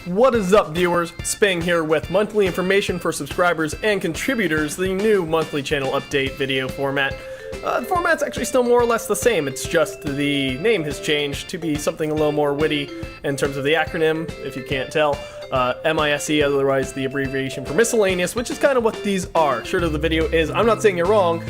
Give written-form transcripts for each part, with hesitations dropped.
What is up, viewers? Spang here with monthly information for subscribers and contributors, the new monthly channel update video format. The format's actually still more or less the same, it's just the name has changed to be something a little more witty in terms of the acronym, if you can't tell. M.I.S.C, otherwise the abbreviation for miscellaneous, which is kind of what these are. Short of the video is, I'm not saying you're wrong,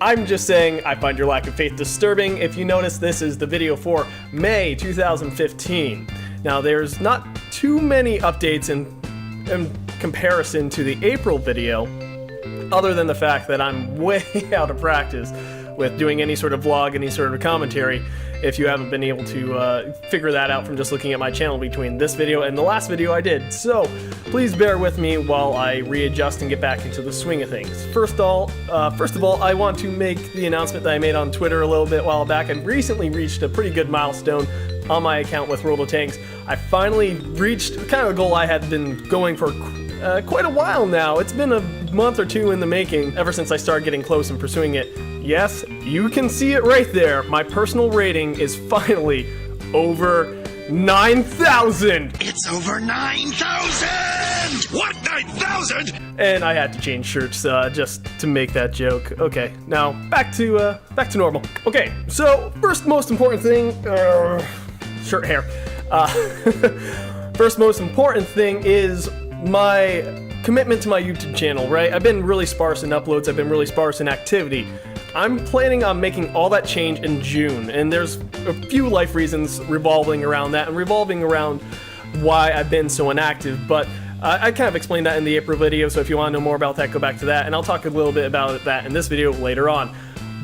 I'm just saying I find your lack of faith disturbing. If you notice, this is the video for May 2015. Now, there's not too many updates in comparison to the April video, other than the fact that I'm way out of practice with doing any sort of vlog, any sort of commentary, if you haven't been able to figure that out from just looking at my channel between this video and the last video I did. So, please bear with me while I readjust and get back into the swing of things. First of all, I want to make the announcement that I made on Twitter a little bit while back. I've recently reached a pretty good milestone on my account with World of Tanks. I finally reached kind of a goal I had been going for quite a while now. It's been a month or two in the making, ever since I started getting close and pursuing it. Yes, you can see it right there. My personal rating is finally over 9,000! It's over 9,000! What, 9,000?! And I had to change shirts just to make that joke. Okay, now back to normal. Okay, so first most important thing, shirt hair. First most important thing is my commitment to my YouTube channel, right? I've been really sparse in uploads, I've been really sparse in activity. I'm planning on making all that change in June, and there's a few life reasons revolving around that and revolving around why I've been so inactive, but I kind of explained that in the April video, so if you want to know more about that, go back to that, and I'll talk a little bit about that in this video later on.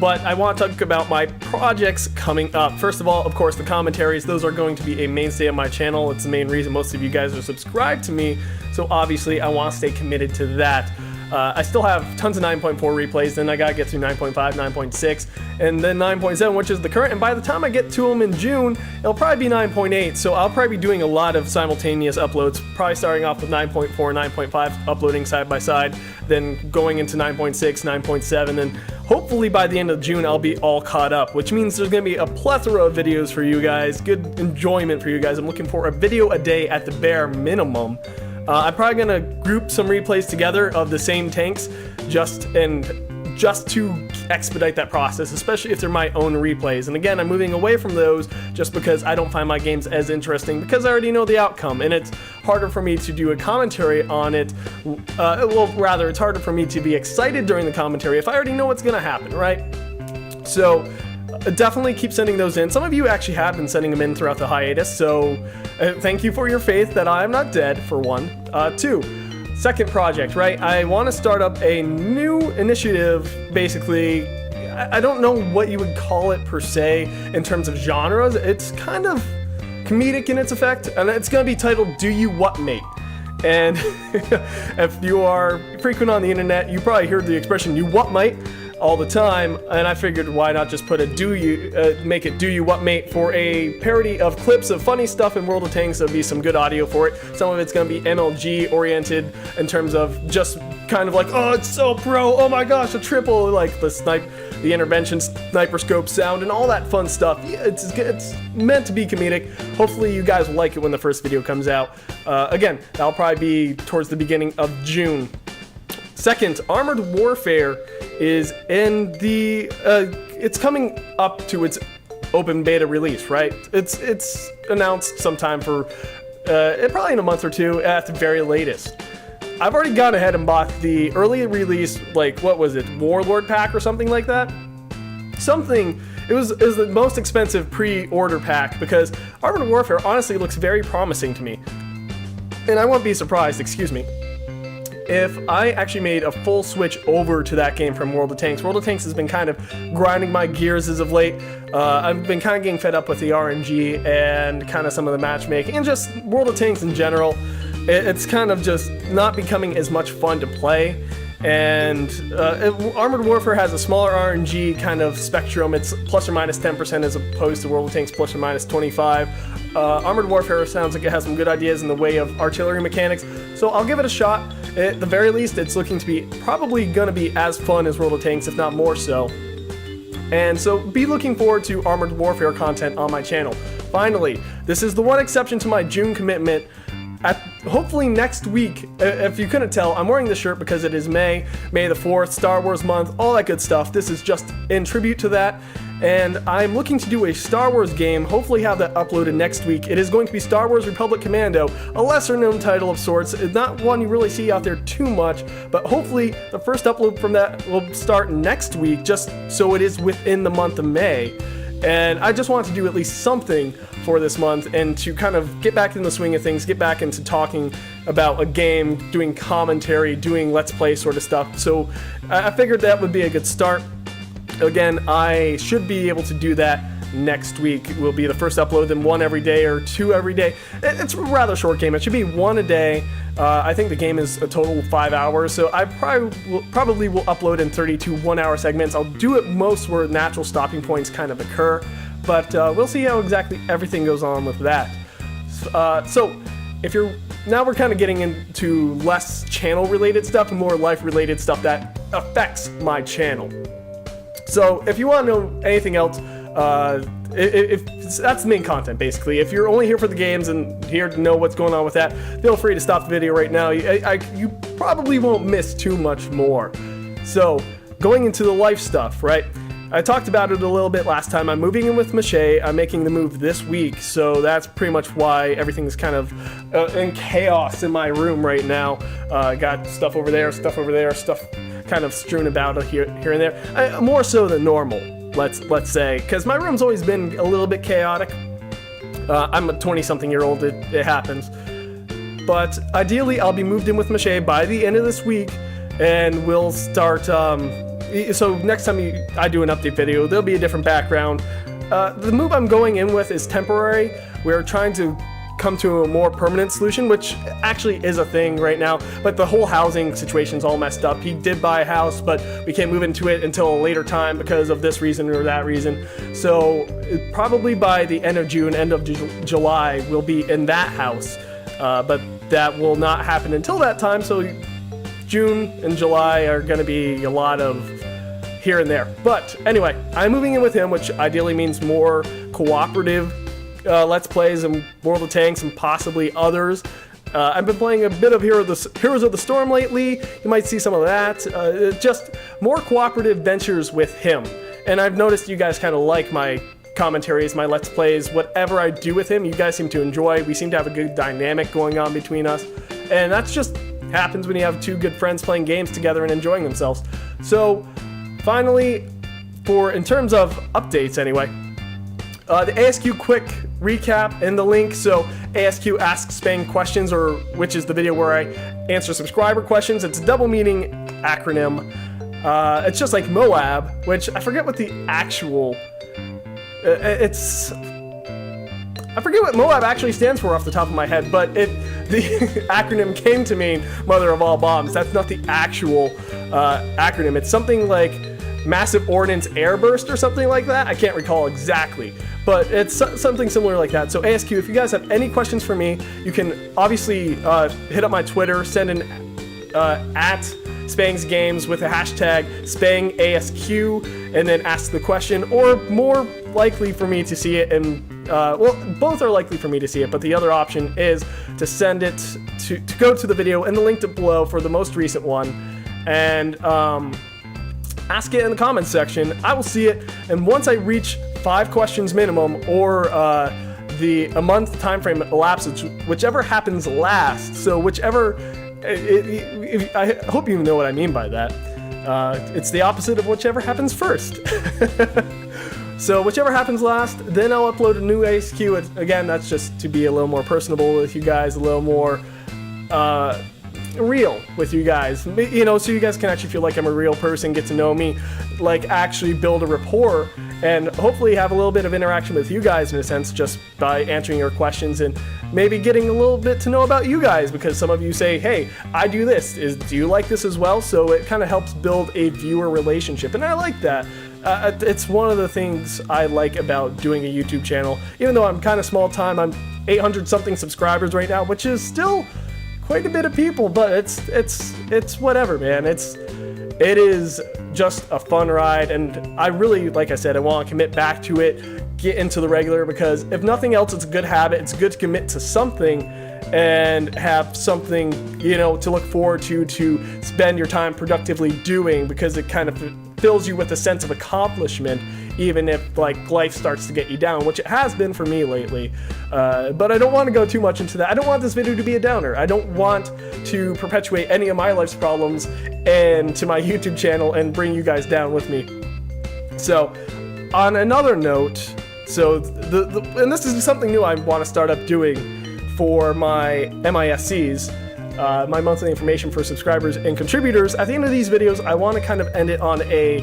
But I want to talk about my projects coming up. First of all, of course, the commentaries, those are going to be a mainstay of my channel. It's the main reason most of you guys are subscribed to me, so obviously I want to stay committed to that. I still have tons of 9.4 replays, then I gotta get through 9.5, 9.6, and then 9.7, which is the current, and by the time I get to them in June, it'll probably be 9.8, so I'll probably be doing a lot of simultaneous uploads, probably starting off with 9.4, 9.5, uploading side by side, then going into 9.6, 9.7, and hopefully by the end of June I'll be all caught up, which means there's gonna be a plethora of videos for you guys, good enjoyment for you guys. I'm looking for a video a day at the bare minimum. I'm probably gonna group some replays together of the same tanks just to expedite that process, especially if they're my own replays. And again, I'm moving away from those just because I don't find my games as interesting because I already know the outcome, and it's harder for me to do a commentary on it. Well, rather, it's harder for me to be excited during the commentary if I already know what's gonna happen, right? So definitely keep sending those in. Some of you actually have been sending them in throughout the hiatus, so thank you for your faith that I am not dead, for one. Two, second project, right? I want to start up a new initiative, basically. I don't know what you would call it per se in terms of genres. It's kind of comedic in its effect, and it's going to be titled Do You What Mate? And if you are frequent on the internet, you probably heard the expression you what mate all the time, and I figured why not just put a make it Do You What Mate for a parody of clips of funny stuff in World of Tanks. There'll be some good audio for it. Some of it's gonna be MLG oriented in terms of just kind of like, oh, it's so pro, oh my gosh, a triple, like the intervention sniper scope sound and all that fun stuff. Yeah, it's meant to be comedic. Hopefully you guys will like it when the first video comes out. Again, that'll probably be towards the beginning of June. Second, Armored Warfare is in the, it's coming up to its open beta release, right? It's announced sometime for, probably in a month or two at the very latest. I've already gone ahead and bought the early release, like, what was it, Warlord pack or something like that? It was the most expensive pre-order pack because Armored Warfare honestly looks very promising to me. And I won't be surprised, excuse me, if I actually made a full switch over to that game from World of Tanks. World of Tanks has been kind of grinding my gears as of late. I've been kind of getting fed up with the RNG and kind of some of the matchmaking and just World of Tanks in general. It's kind of just not becoming as much fun to play. And Armored Warfare has a smaller RNG kind of spectrum. It's plus or minus 10% as opposed to World of Tanks plus or minus 25. Armored Warfare sounds like it has some good ideas in the way of artillery mechanics, so I'll give it a shot. At the very least, it's looking to be probably going to be as fun as World of Tanks, if not more so. And so be looking forward to Armored Warfare content on my channel. Finally, this is the one exception to my June commitment. hopefully next week, if you couldn't tell, I'm wearing this shirt because it is May the 4th, Star Wars month, all that good stuff. This is just in tribute to that. And I'm looking to do a Star Wars game, hopefully have that uploaded next week. It is going to be Star Wars Republic Commando, a lesser known title of sorts. It's not one you really see out there too much, but hopefully the first upload from that will start next week, just so it is within the month of May. And I just wanted to do at least something for this month and to kind of get back in the swing of things, get back into talking about a game, doing commentary, doing Let's Play sort of stuff. So I figured that would be a good start. Again, I should be able to do that next week. It will be the first upload, then one every day or two every day. It's a rather short game. It should be one a day. I think the game is a total of 5 hours, so I probably will upload in 32 1-hour segments. I'll do it most where natural stopping points kind of occur, but we'll see how exactly everything goes on with that. So if you're now we're kind of getting into less channel related stuff and more life related stuff that affects my channel. So if you want to know anything else, if that's the main content basically. If you're only here for the games and here to know what's going on with that, feel free to stop the video right now. You probably won't miss too much more. So going into the life stuff, right? I talked about it a little bit last time. I'm moving in with M.I.S.C. I'm making the move this week, so that's pretty much why everything's kind of in chaos in my room right now. Got stuff over there, stuff kind of strewn about here and there. More so than normal, let's say, because my room's always been a little bit chaotic. I'm a 20-something-year-old, it happens. But ideally, I'll be moved in with M.I.S.C. by the end of this week, and we'll start... so next time I do an update video, there'll be a different background. The move I'm going in with is temporary. We're trying to come to a more permanent solution, which actually is a thing right now, but the whole housing situation's all messed up. He did buy a house, but we can't move into it until a later time because of this reason or that reason. So probably by the end of June, end of July, we'll be in that house, but that will not happen until that time. So June and July are going to be a lot of here and there. But anyway, I'm moving in with him, which ideally means more cooperative Let's Plays and World of Tanks and possibly others. I've been playing a bit of Heroes of the Storm lately. You might see some of that. Just more cooperative ventures with him. And I've noticed you guys kind of like my commentaries, my Let's Plays, whatever I do with him, you guys seem to enjoy. We seem to have a good dynamic going on between us. And that's just happens when you have two good friends playing games together and enjoying themselves. So finally, in terms of updates anyway, the ASQ quick recap in the link. So ASQ asks Spang questions, which is the video where I answer subscriber questions. It's a double meaning acronym. It's just like MOAB, which I forget what the actual I forget what MOAB actually stands for off the top of my head, but the acronym came to mean Mother of All Bombs. That's not the actual acronym. It's something like Massive Ordnance Airburst or something like that. I can't recall exactly, but it's something similar like that. So ASQ, if you guys have any questions for me, you can obviously hit up my Twitter, send an at Spang's Games with a hashtag SpangASQ, and then ask the question, or more likely for me to see it, and well, both are likely for me to see it, but the other option is to send it to go to the video and the link below for the most recent one, and ask it in the comments section. I will see it, and once I reach 5 questions minimum, or a month time frame elapses, whichever happens last, so whichever, I hope you know what I mean by that. It's the opposite of whichever happens first. So whichever happens last, then I'll upload a new ASQ. Again, that's just to be a little more personable with you guys, a little more real with you guys, you know, so you guys can actually feel like I'm a real person, get to know me, like actually build a rapport, and hopefully have a little bit of interaction with you guys in a sense, just by answering your questions and maybe getting a little bit to know about you guys, because some of you say, hey, I do this, do you like this as well? So it kind of helps build a viewer relationship, and I like that. It's one of the things I like about doing a YouTube channel, even though I'm kind of small time. I'm 800 something subscribers right now, which is still quite a bit of people, but it's whatever, man. It is just a fun ride, and I really, like I said, I want to commit back to it, get into the regular, because if nothing else, it's a good habit. It's good to commit to something, and have something, you know, to look forward to spend your time productively doing, because it kind of fills you with a sense of accomplishment, even if like life starts to get you down, which it has been for me lately. But I don't want to go too much into that. I don't want this video to be a downer. I don't want to perpetuate any of my life's problems into my YouTube channel and bring you guys down with me. So, on another note, so and this is something new I want to start up doing for my MISCs, my monthly information for subscribers and contributors. At the end of these videos, I want to kind of end it on a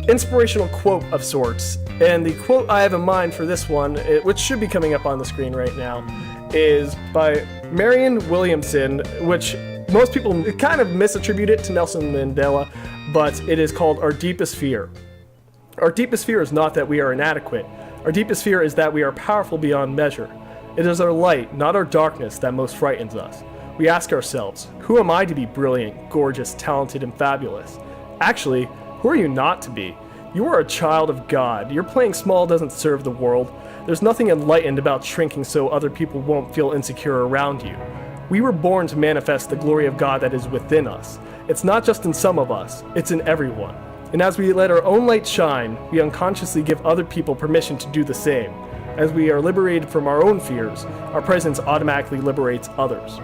inspirational quote of sorts. And the quote I have in mind for this one, which should be coming up on the screen right now, is by Marianne Williamson, which most people kind of misattribute it to Nelson Mandela, but it is called Our Deepest Fear. Our deepest fear is not that we are inadequate. Our deepest fear is that we are powerful beyond measure. It is our light, not our darkness, that most frightens us. We ask ourselves, who am I to be brilliant, gorgeous, talented, and fabulous? Actually, who are you not to be? You are a child of God. Your playing small doesn't serve the world. There's nothing enlightened about shrinking so other people won't feel insecure around you. We were born to manifest the glory of God that is within us. It's not just in some of us, it's in everyone. And as we let our own light shine, we unconsciously give other people permission to do the same. As we are liberated from our own fears, our presence automatically liberates others.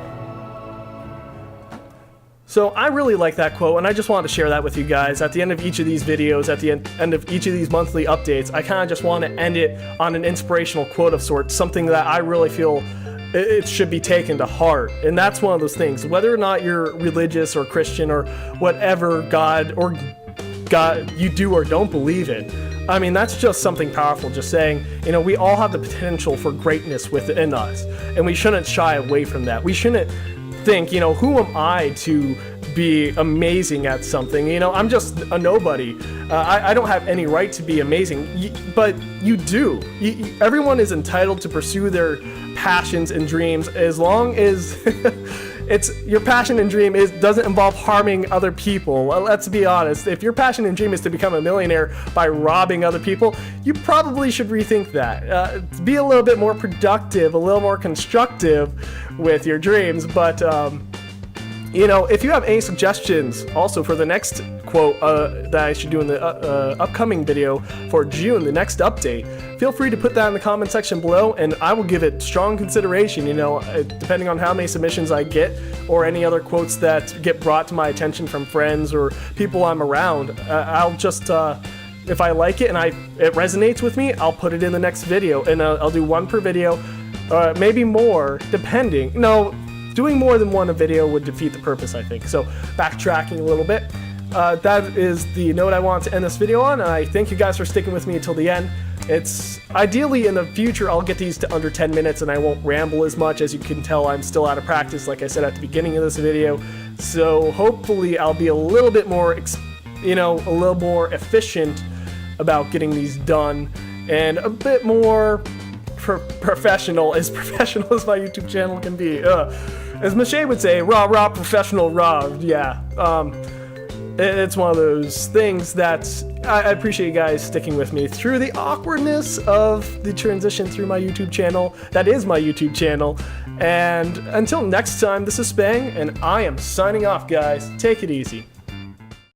So I really like that quote, and I just wanted to share that with you guys. At the end of each of these videos, at the end of each of these monthly updates, I kind of just want to end it on an inspirational quote of sorts, something that I really feel it should be taken to heart. And that's one of those things, whether or not you're religious or Christian or whatever God you do or don't believe in. I mean, that's just something powerful, just saying, you know, we all have the potential for greatness within us, and we shouldn't shy away from that. We shouldn't think, you know, who am I to be amazing at something? You know, I'm just a nobody. I don't have any right to be amazing, but you do. Everyone is entitled to pursue their passions and dreams, as long as your passion and dream doesn't involve harming other people. Let's be honest. If your passion and dream is to become a millionaire by robbing other people, you probably should rethink that. Be a little bit more productive, a little more constructive with your dreams. But you know, if you have any suggestions also for the next quote that I should do in the upcoming video for June, the next update, feel free to put that in the comment section below, and I will give it strong consideration. You know, depending on how many submissions I get or any other quotes that get brought to my attention from friends or people I'm around, I'll just if I like it and it resonates with me, I'll put it in the next video, and I'll do one per video, maybe more, depending. No, doing more than one a video would defeat the purpose, I think. So backtracking a little bit, that is the note I want to end this video on, and I thank you guys for sticking with me until the end. It's ideally in the future I'll get these to under 10 minutes and I won't ramble as much. As you can tell, I'm still out of practice, like I said at the beginning of this video. So hopefully I'll be a little bit more, you know, a little more efficient about getting these done, and a bit more professional as my YouTube channel can be. As Michelle would say, raw, professional, raw. Yeah. It's one of those things that I appreciate you guys sticking with me through the awkwardness of the transition through my YouTube channel. That is my YouTube channel. And until next time, this is Spang, and I am signing off, guys. Take it easy.